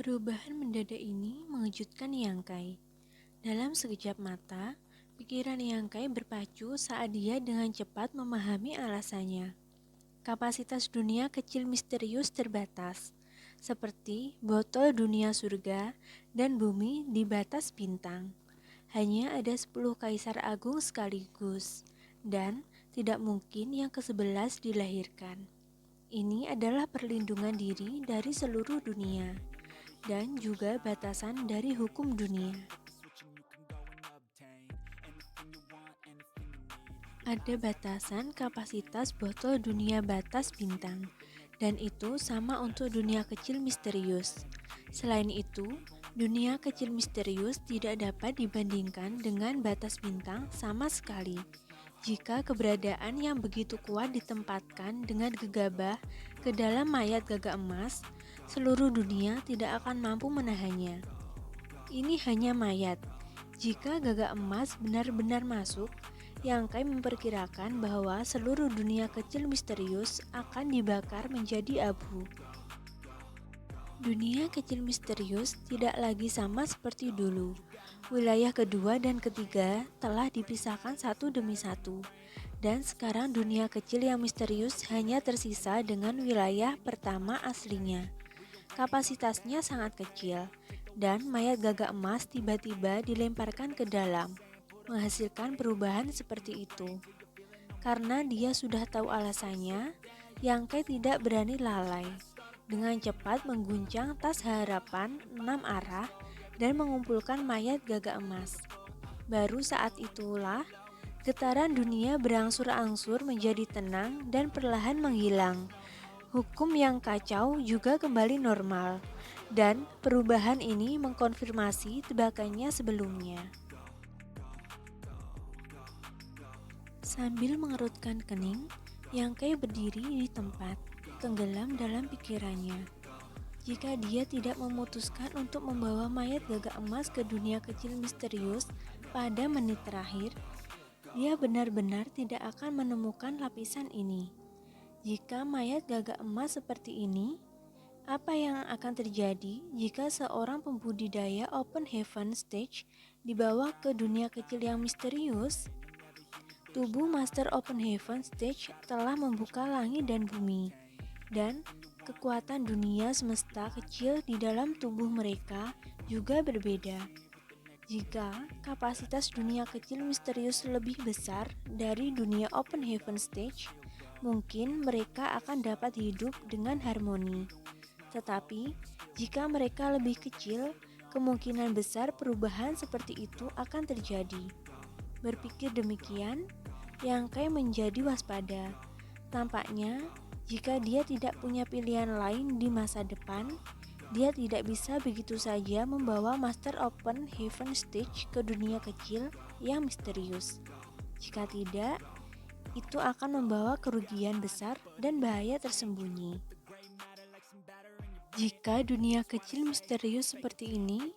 Perubahan mendadak ini mengejutkan Yangkai. Dalam sekejap mata, pikiran Yangkai berpacu saat dia dengan cepat memahami alasannya. Kapasitas dunia kecil misterius terbatas, seperti botol dunia surga dan bumi di batas bintang. Hanya ada 10 kaisar agung sekaligus, dan tidak mungkin yang ke-11 dilahirkan. Ini adalah perlindungan diri dari seluruh dunia, dan juga batasan dari hukum dunia. Ada batasan kapasitas botol dunia batas bintang, dan itu sama untuk dunia kecil misterius. Selain itu, dunia kecil misterius tidak dapat dibandingkan dengan batas bintang sama sekali. Jika keberadaan yang begitu kuat ditempatkan dengan gegabah ke dalam mayat gagak emas, seluruh dunia tidak akan mampu menahannya. Ini hanya mayat. Jika gagak emas benar-benar masuk, Yangkai memperkirakan bahwa seluruh dunia kecil misterius akan dibakar menjadi abu. Dunia kecil misterius tidak lagi sama seperti dulu. Wilayah kedua dan ketiga telah dipisahkan satu demi satu, dan sekarang dunia kecil yang misterius hanya tersisa dengan wilayah pertama aslinya. Kapasitasnya sangat kecil, dan mayat gagak emas tiba-tiba dilemparkan ke dalam, menghasilkan perubahan seperti itu. Karena dia sudah tahu alasannya, Yangkai tidak berani lalai. Dengan cepat mengguncang tas harapan 6 arah dan mengumpulkan mayat gagak emas. Baru saat itulah getaran dunia berangsur-angsur menjadi tenang dan perlahan menghilang. Hukum yang kacau juga kembali normal, dan perubahan ini mengkonfirmasi tebakannya sebelumnya. Sambil mengerutkan kening, Yangkai berdiri di tempat, tenggelam dalam pikirannya. Jika dia tidak memutuskan untuk membawa mayat gagak emas ke dunia kecil misterius pada menit terakhir, dia benar-benar tidak akan menemukan lapisan ini. Jika mayat gagak emas seperti ini, apa yang akan terjadi jika seorang pembudidaya Open Heaven Stage dibawa ke dunia kecil yang misterius? Tubuh Master Open Heaven Stage telah membuka langit dan bumi, dan kekuatan dunia semesta kecil di dalam tubuh mereka juga berbeda. Jika kapasitas dunia kecil misterius lebih besar dari dunia Open Heaven Stage, mungkin mereka akan dapat hidup dengan harmoni. Tetapi, jika mereka lebih kecil, kemungkinan besar perubahan seperti itu akan terjadi. Berpikir demikian, Yangkai menjadi waspada. Tampaknya, jika dia tidak punya pilihan lain di masa depan, dia tidak bisa begitu saja membawa Master Open Heaven Stage ke dunia kecil yang misterius. Jika tidak, itu akan membawa kerugian besar dan bahaya tersembunyi. Jika dunia kecil misterius seperti ini,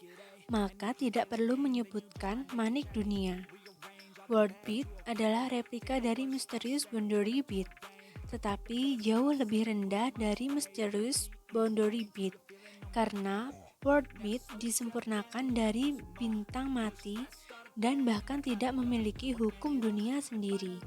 maka tidak perlu menyebutkan manik dunia. World Beat adalah replika dari Mysterious Boundary Beat, tetapi jauh lebih rendah dari Mysterious Boundary Beat, karena World Beat disempurnakan dari bintang mati dan bahkan tidak memiliki hukum dunia sendiri.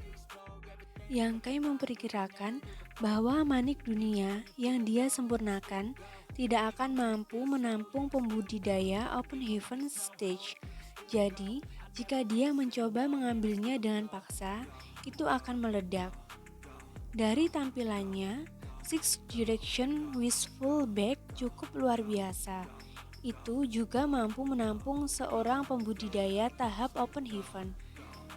Yangkai memperkirakan bahwa manik dunia yang dia sempurnakan tidak akan mampu menampung pembudidaya Open Heaven Stage. Jadi, jika dia mencoba mengambilnya dengan paksa, itu akan meledak. Dari tampilannya, Six Direction Wishful Bag cukup luar biasa. Itu juga mampu menampung seorang pembudidaya tahap Open Heaven.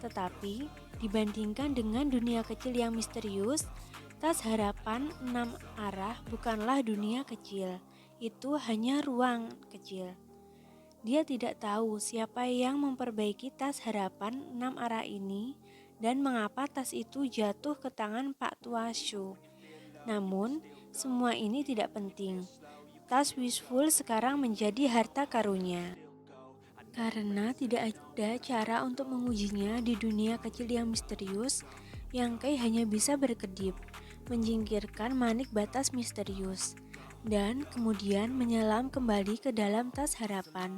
Tetapi, dibandingkan dengan dunia kecil yang misterius, tas harapan 6 arah bukanlah dunia kecil. Itu hanya ruang kecil. Dia tidak tahu siapa yang memperbaiki tas harapan 6 arah ini dan mengapa tas itu jatuh ke tangan Pak Tua Shu. Namun, semua ini tidak penting. Tas Wishful sekarang menjadi harta karunnya. Karena tidak ada cara untuk mengujinya di dunia kecil yang misterius, Yangkai hanya bisa berkedip, menyingkirkan manik batas misterius. dan kemudian menyelam kembali ke dalam tas harapan.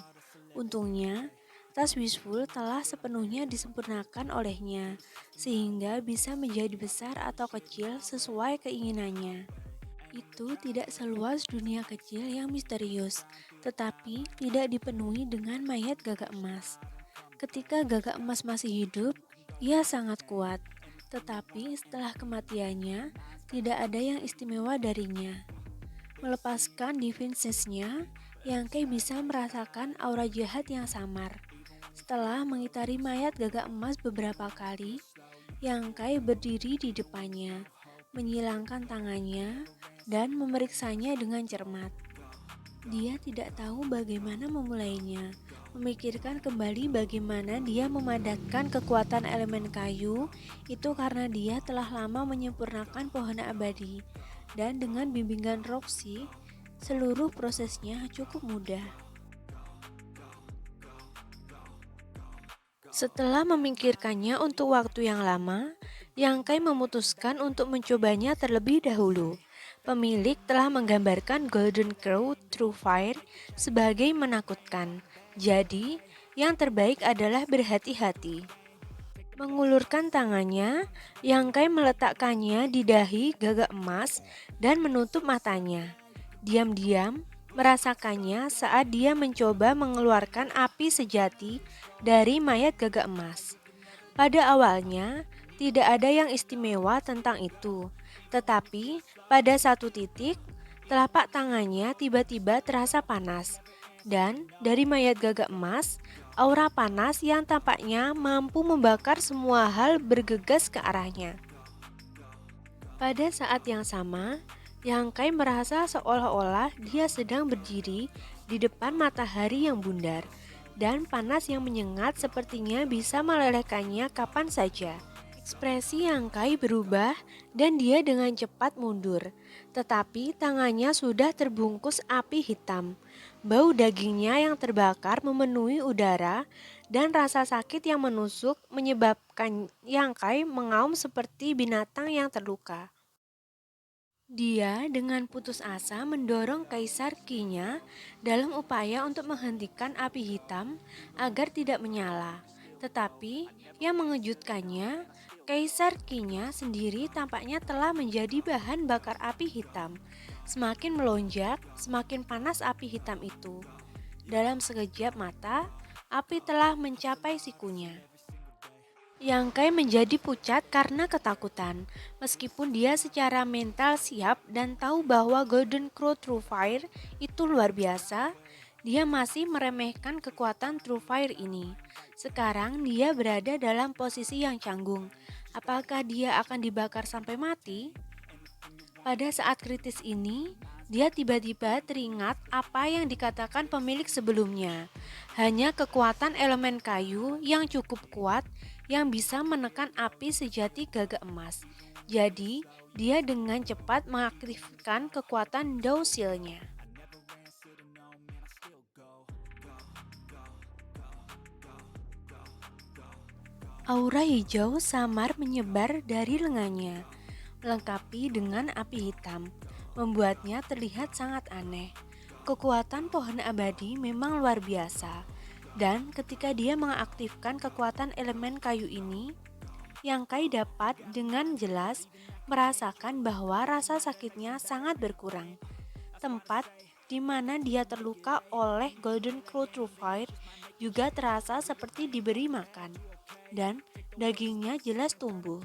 Untungnya, tas wishful telah sepenuhnya disempurnakan olehnya, sehingga bisa menjadi besar atau kecil sesuai keinginannya. Itu tidak seluas dunia kecil yang misterius, tetapi tidak dipenuhi dengan mayat Gagak Emas. Ketika Gagak Emas masih hidup, ia sangat kuat, tetapi setelah kematiannya, tidak ada yang istimewa darinya. Melepaskan defenses-nya, Yangkei bisa merasakan aura jahat yang samar. Setelah mengitari mayat Gagak Emas beberapa kali, Yangkei berdiri di depannya, menyilangkan tangannya, dan memeriksanya dengan cermat. Dia tidak tahu bagaimana memulainya, memikirkan kembali bagaimana dia memadatkan kekuatan elemen kayu, itu karena dia telah lama menyempurnakan pohon abadi, dan dengan bimbingan Roxy, seluruh prosesnya cukup mudah. Setelah memikirkannya untuk waktu yang lama, Yangkei memutuskan untuk mencobanya terlebih dahulu. Pemilik telah menggambarkan Golden Crow True Fire sebagai menakutkan. Jadi, yang terbaik adalah berhati-hati. Mengulurkan tangannya, Yangkei meletakkannya di dahi Gagak Emas dan menutup matanya. Diam-diam, merasakannya saat dia mencoba mengeluarkan api sejati dari mayat Gagak Emas. Pada awalnya, tidak ada yang istimewa tentang itu, tetapi pada satu titik, telapak tangannya tiba-tiba terasa panas, dan dari mayat Gagak Emas, aura panas yang tampaknya mampu membakar semua hal bergegas ke arahnya. Pada saat yang sama, Yangkei merasa seolah-olah dia sedang berdiri di depan matahari yang bundar, dan panas yang menyengat sepertinya bisa melelehkannya kapan saja. Ekspresi Yangkei berubah dan dia dengan cepat mundur, tetapi tangannya sudah terbungkus api hitam. Bau dagingnya yang terbakar memenuhi udara dan rasa sakit yang menusuk menyebabkan Yangkei mengaum seperti binatang yang terluka. Dia dengan putus asa mendorong Kaisar Qi-nya dalam upaya untuk menghentikan api hitam agar tidak menyala. Tetapi yang mengejutkannya, Kaisar Qi-nya sendiri tampaknya telah menjadi bahan bakar api hitam. Semakin melonjak, semakin panas api hitam itu. Dalam sekejap mata, api telah mencapai sikunya. Yangkei menjadi pucat karena ketakutan. Meskipun dia secara mental siap dan tahu bahwa Golden Crow True Fire itu luar biasa, dia masih meremehkan kekuatan True Fire ini. Sekarang dia berada dalam posisi yang canggung. Apakah dia akan dibakar sampai mati? Pada saat kritis ini, dia tiba-tiba teringat apa yang dikatakan pemilik sebelumnya. Hanya kekuatan elemen kayu yang cukup kuat yang bisa menekan api sejati Gagak Emas. Jadi, dia dengan cepat mengaktifkan kekuatan Dousil-nya. Aura hijau samar menyebar dari lengannya, melengkapi dengan api hitam, membuatnya terlihat sangat aneh. Kekuatan pohon abadi memang luar biasa, dan ketika dia mengaktifkan kekuatan elemen kayu ini, Yangkei dapat dengan jelas merasakan bahwa rasa sakitnya sangat berkurang. Tempat di mana dia terluka oleh Golden Crow True Fire juga terasa seperti diberi makan, dan dagingnya jelas tumbuh.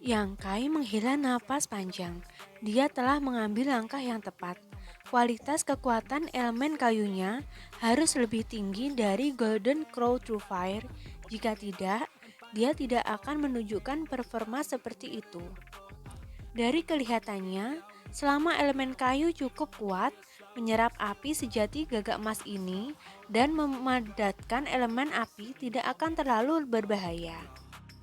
Yangkei menghela napas panjang. Dia telah mengambil langkah yang tepat. Kualitas kekuatan elemen kayunya harus lebih tinggi dari Golden Crow True Fire. Jika tidak, dia tidak akan menunjukkan performa seperti itu. Dari kelihatannya, selama elemen kayu cukup kuat menyerap api sejati Gagak Emas ini dan memadatkan elemen api tidak akan terlalu berbahaya.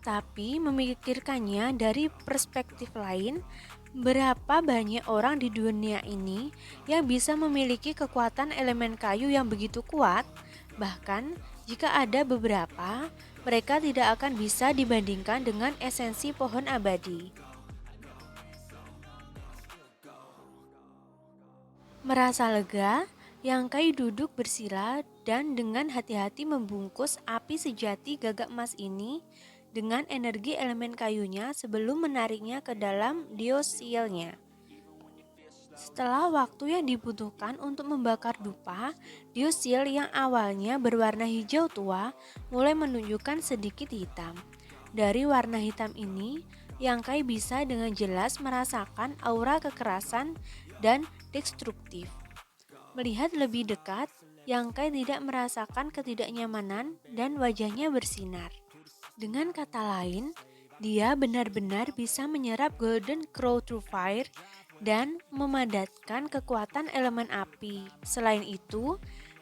Tapi memikirkannya dari perspektif lain, berapa banyak orang di dunia ini yang bisa memiliki kekuatan elemen kayu yang begitu kuat? Bahkan jika ada beberapa, mereka tidak akan bisa dibandingkan dengan esensi pohon abadi. Merasa lega, Yangkai duduk bersila dan dengan hati-hati membungkus api sejati gagak emas ini dengan energi elemen kayunya sebelum menariknya ke dalam diosilnya. Setelah waktu yang dibutuhkan untuk membakar dupa, diosil yang awalnya berwarna hijau tua mulai menunjukkan sedikit hitam. Dari warna hitam ini, Yangkai bisa dengan jelas merasakan aura kekerasan dan destruktif. Melihat lebih dekat, Yangkai tidak merasakan ketidaknyamanan dan wajahnya bersinar. Dengan kata lain, dia benar-benar bisa menyerap Golden Crow True Fire dan memadatkan kekuatan elemen api. Selain itu,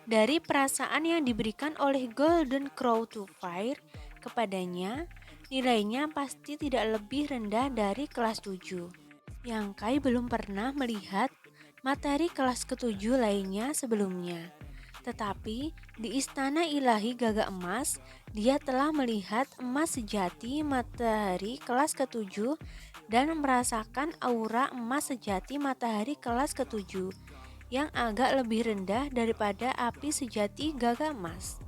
dari perasaan yang diberikan oleh Golden Crow True Fire kepadanya, nilainya pasti tidak lebih rendah dari kelas 7. Yangkai belum pernah melihat materi kelas ketujuh lainnya sebelumnya. Tetapi di Istana Ilahi Gagak Emas, dia telah melihat emas sejati matahari kelas ketujuh dan merasakan aura emas sejati matahari kelas ketujuh yang agak lebih rendah daripada api sejati Gagak Emas.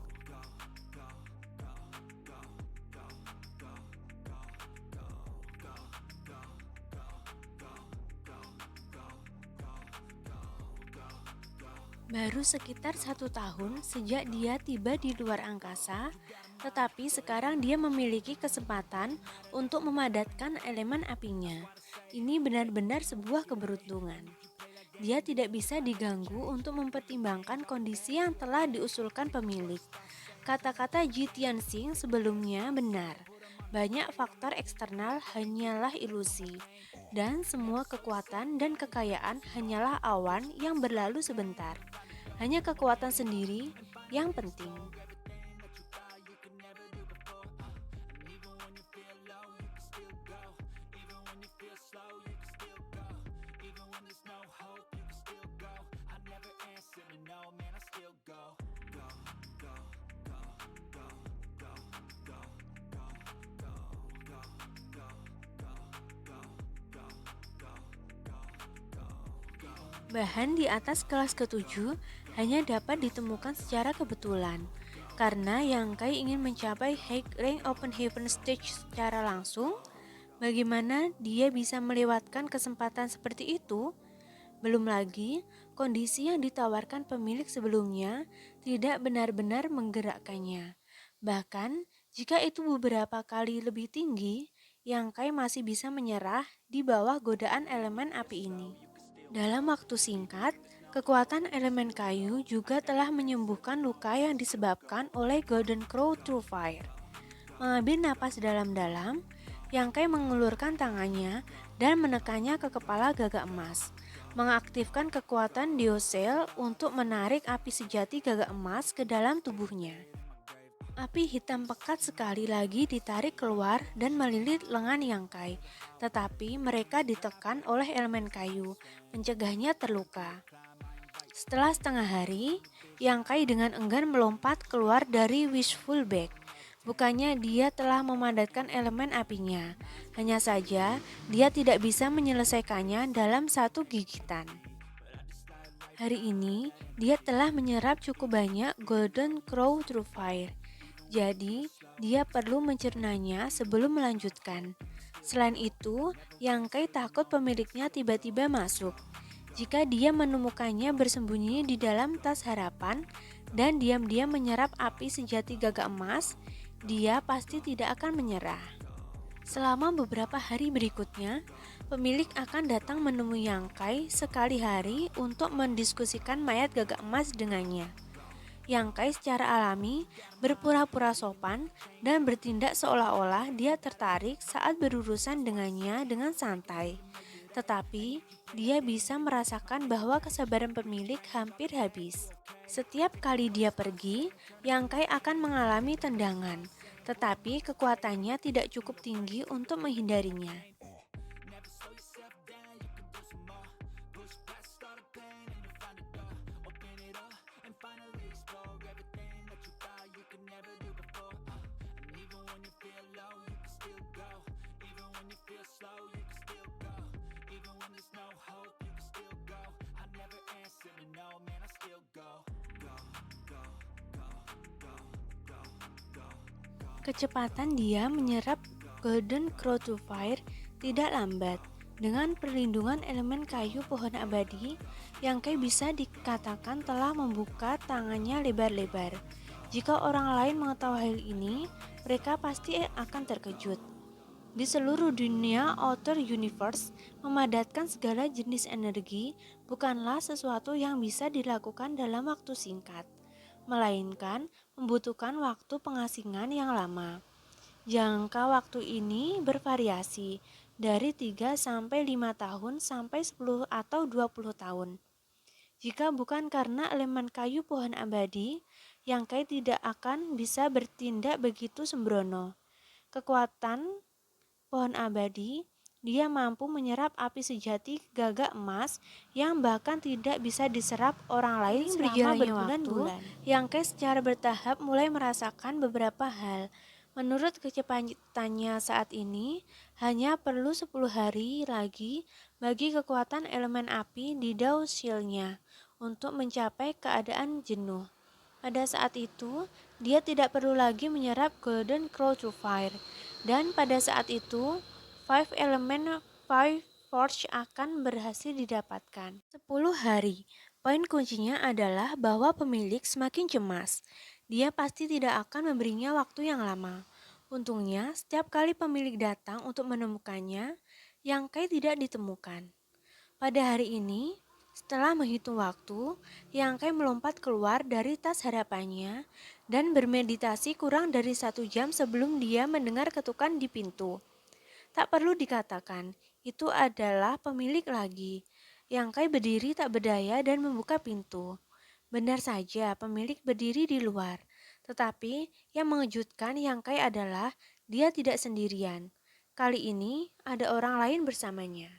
Baru sekitar 1 tahun sejak dia tiba di luar angkasa, tetapi sekarang dia memiliki kesempatan untuk memadatkan elemen apinya. Ini benar-benar sebuah keberuntungan. Dia tidak bisa diganggu untuk mempertimbangkan kondisi yang telah diusulkan pemilik. Kata-kata Ji Tianxing sebelumnya benar. Banyak faktor eksternal hanyalah ilusi, dan semua kekuatan dan kekayaan hanyalah awan yang berlalu sebentar. Hanya kekuatan sendiri yang penting. Bahan di atas kelas ketujuh hanya dapat ditemukan secara kebetulan. Karena Yangkai ingin mencapai High Rank Open Heaven Stage secara langsung, bagaimana dia bisa melewatkan kesempatan seperti itu? Belum lagi, kondisi yang ditawarkan pemilik sebelumnya tidak benar-benar menggerakkannya. Bahkan, jika itu beberapa kali lebih tinggi, Yangkai masih bisa menyerah di bawah godaan elemen api ini. Dalam waktu singkat, kekuatan elemen kayu juga telah menyembuhkan luka yang disebabkan oleh Golden Crow True Fire. Mengambil napas dalam-dalam, Yangkai mengulurkan tangannya dan menekannya ke kepala gagak emas, mengaktifkan kekuatan Diocel untuk menarik api sejati gagak emas ke dalam tubuhnya. Api hitam pekat sekali lagi ditarik keluar dan melilit lengan Yangkai, tetapi mereka ditekan oleh elemen kayu, mencegahnya terluka. Setelah setengah hari, Yangkai dengan enggan melompat keluar dari Wishful Bag. Bukannya dia telah memadatkan elemen apinya, hanya saja dia tidak bisa menyelesaikannya dalam satu gigitan. Hari ini, dia telah menyerap cukup banyak Golden Crow True Fire. Jadi, dia perlu mencernanya sebelum melanjutkan. Selain itu, Yangkai takut pemiliknya tiba-tiba masuk. Jika dia menemukannya bersembunyi di dalam tas harapan dan diam-diam menyerap api sejati gagak emas, dia pasti tidak akan menyerah. Selama beberapa hari berikutnya, pemilik akan datang menemui Yangkai sekali hari untuk mendiskusikan mayat gagak emas dengannya. Yangkai secara alami berpura-pura sopan dan bertindak seolah-olah dia tertarik saat berurusan dengannya dengan santai. Tetapi, dia bisa merasakan bahwa kesabaran pemilik hampir habis. Setiap kali dia pergi, Yangkai akan mengalami tendangan, tetapi kekuatannya tidak cukup tinggi untuk menghindarinya. Kecepatan dia menyerap Golden Crow to Fire tidak lambat. Dengan perlindungan elemen kayu pohon abadi, Yangkai bisa dikatakan telah membuka tangannya lebar-lebar. Jika orang lain mengetahui hal ini, mereka pasti akan terkejut. Di seluruh dunia Outer Universe, memadatkan segala jenis energi bukanlah sesuatu yang bisa dilakukan dalam waktu singkat, melainkan membutuhkan waktu pengasingan yang lama. Jangka waktu ini bervariasi dari 3 sampai 5 tahun sampai 10 atau 20 tahun. Jika bukan karena elemen kayu pohon abadi, Yangkai tidak akan bisa bertindak begitu sembrono. Kekuatan pohon abadi, dia mampu menyerap api sejati gagak emas yang bahkan tidak bisa diserap orang lain selama berbulan-bulan. Yangkai secara bertahap mulai merasakan beberapa hal. Menurut kecepatannya saat ini, hanya perlu 10 hari lagi bagi kekuatan elemen api di Dao Shield-nya untuk mencapai keadaan jenuh. Pada saat itu, dia tidak perlu lagi menyerap Golden Crow to Fire. Dan pada saat itu, Five Element Five Force akan berhasil didapatkan. 10 hari. Poin kuncinya adalah bahwa pemilik semakin cemas. Dia pasti tidak akan memberinya waktu yang lama. Untungnya, setiap kali pemilik datang untuk menemukannya, Yangkai tidak ditemukan. Pada hari ini, setelah menghitung waktu, Yangkai melompat keluar dari tas harapannya dan bermeditasi kurang dari 1 jam sebelum dia mendengar ketukan di pintu. Tak perlu dikatakan, itu adalah pemilik lagi. Yangkai berdiri tak berdaya dan membuka pintu. Benar saja, pemilik berdiri di luar. Tetapi yang mengejutkan Yangkai adalah dia tidak sendirian. Kali ini ada orang lain bersamanya.